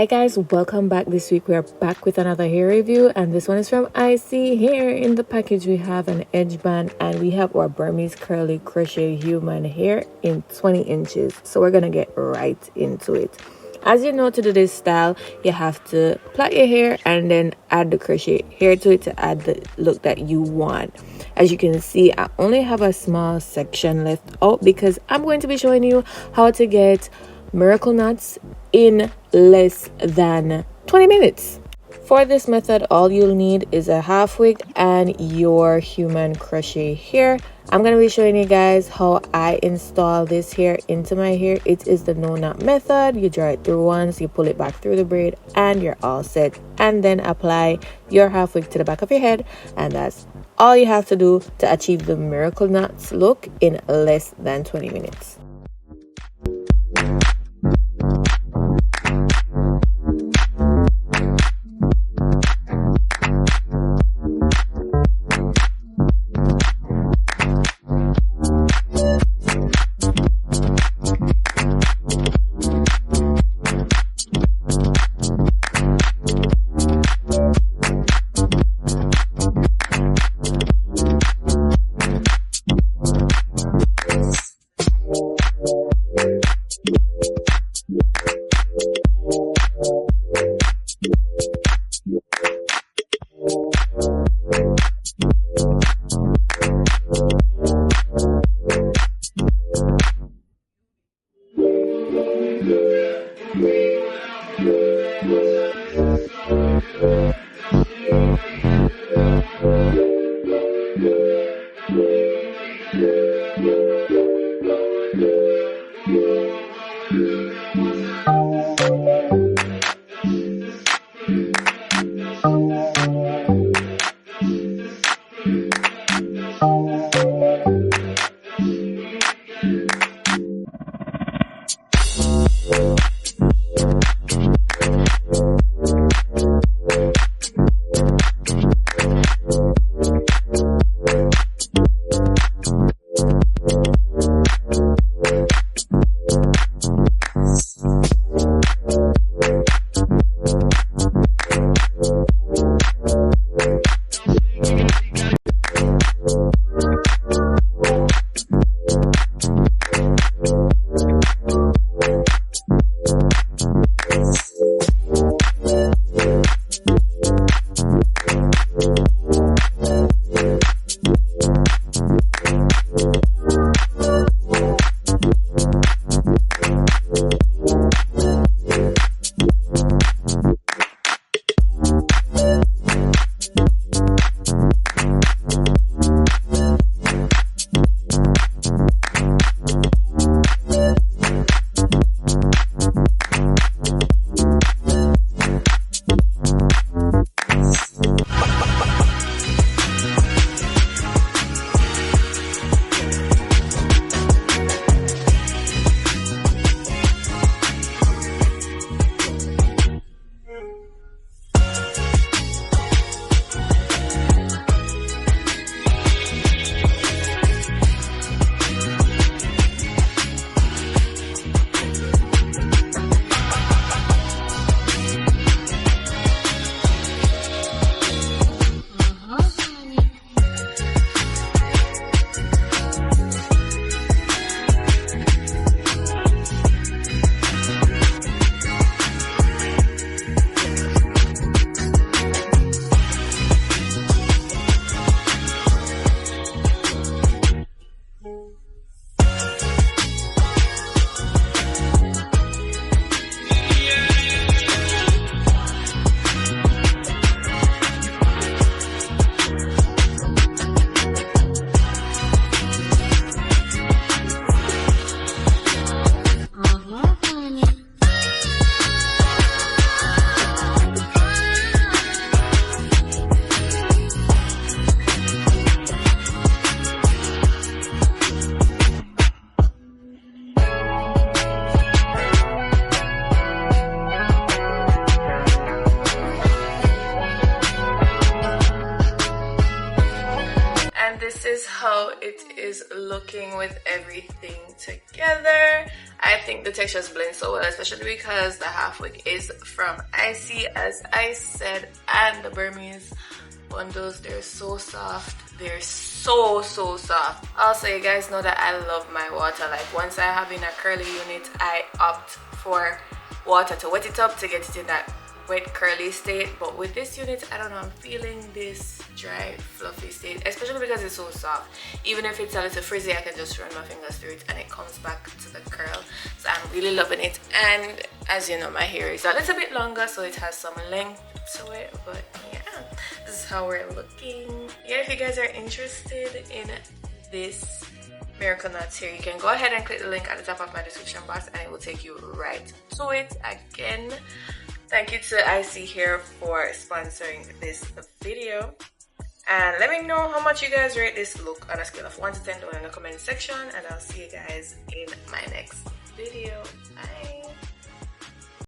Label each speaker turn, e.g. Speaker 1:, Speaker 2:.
Speaker 1: Hi guys, welcome back. This week we are back with another hair review, and this one is from Isee Hair. In the package we have an edge band and we have our Burmese curly crochet human hair in 20 inches. So we're gonna get right into it. As you know, to do this style you have to plait your hair and then add the crochet hair to it to add the look that you want. As you can see, I only have a small section left out because I'm going to be showing you how to get miracle knots in less than 20 minutes. For this method, all you'll need is a half wig and your human crochet hair. I'm going to be showing you guys how I install this hair into my hair. It is the no knot method. You draw it through once, you pull it back through the braid, and you're all set. And then apply your half wig to the back of your head, and that's all you have to do to achieve the miracle knots look in less than 20 minutes. this is how it is looking with everything together. I think the textures blend so well, especially because the half wig is from Isee, as I said, and the Burmese bundles, they're so soft. They're so soft. Also, you guys know that I love my water. Like, once I have in a curly unit, I opt for water to wet it up to get it in that wet curly state. But with this unit, I don't know, I'm feeling this dry fluffy state, especially because it's so soft. Even if it's a little frizzy, I can just run my fingers through it and it comes back to the curl. So I'm really loving it. And as you know, my hair is a little bit longer, so it has some length to it. But yeah, this is how we're looking. Yeah, if you guys are interested in this miracle knots here, you can go ahead and click the link at the top of my description box and it will take you right to it. Again, thank you to Isee Hair for sponsoring this video. And let me know how much you guys rate this look on a scale of 1 to 10 down in the comment section. And I'll see you guys in my next video. Bye.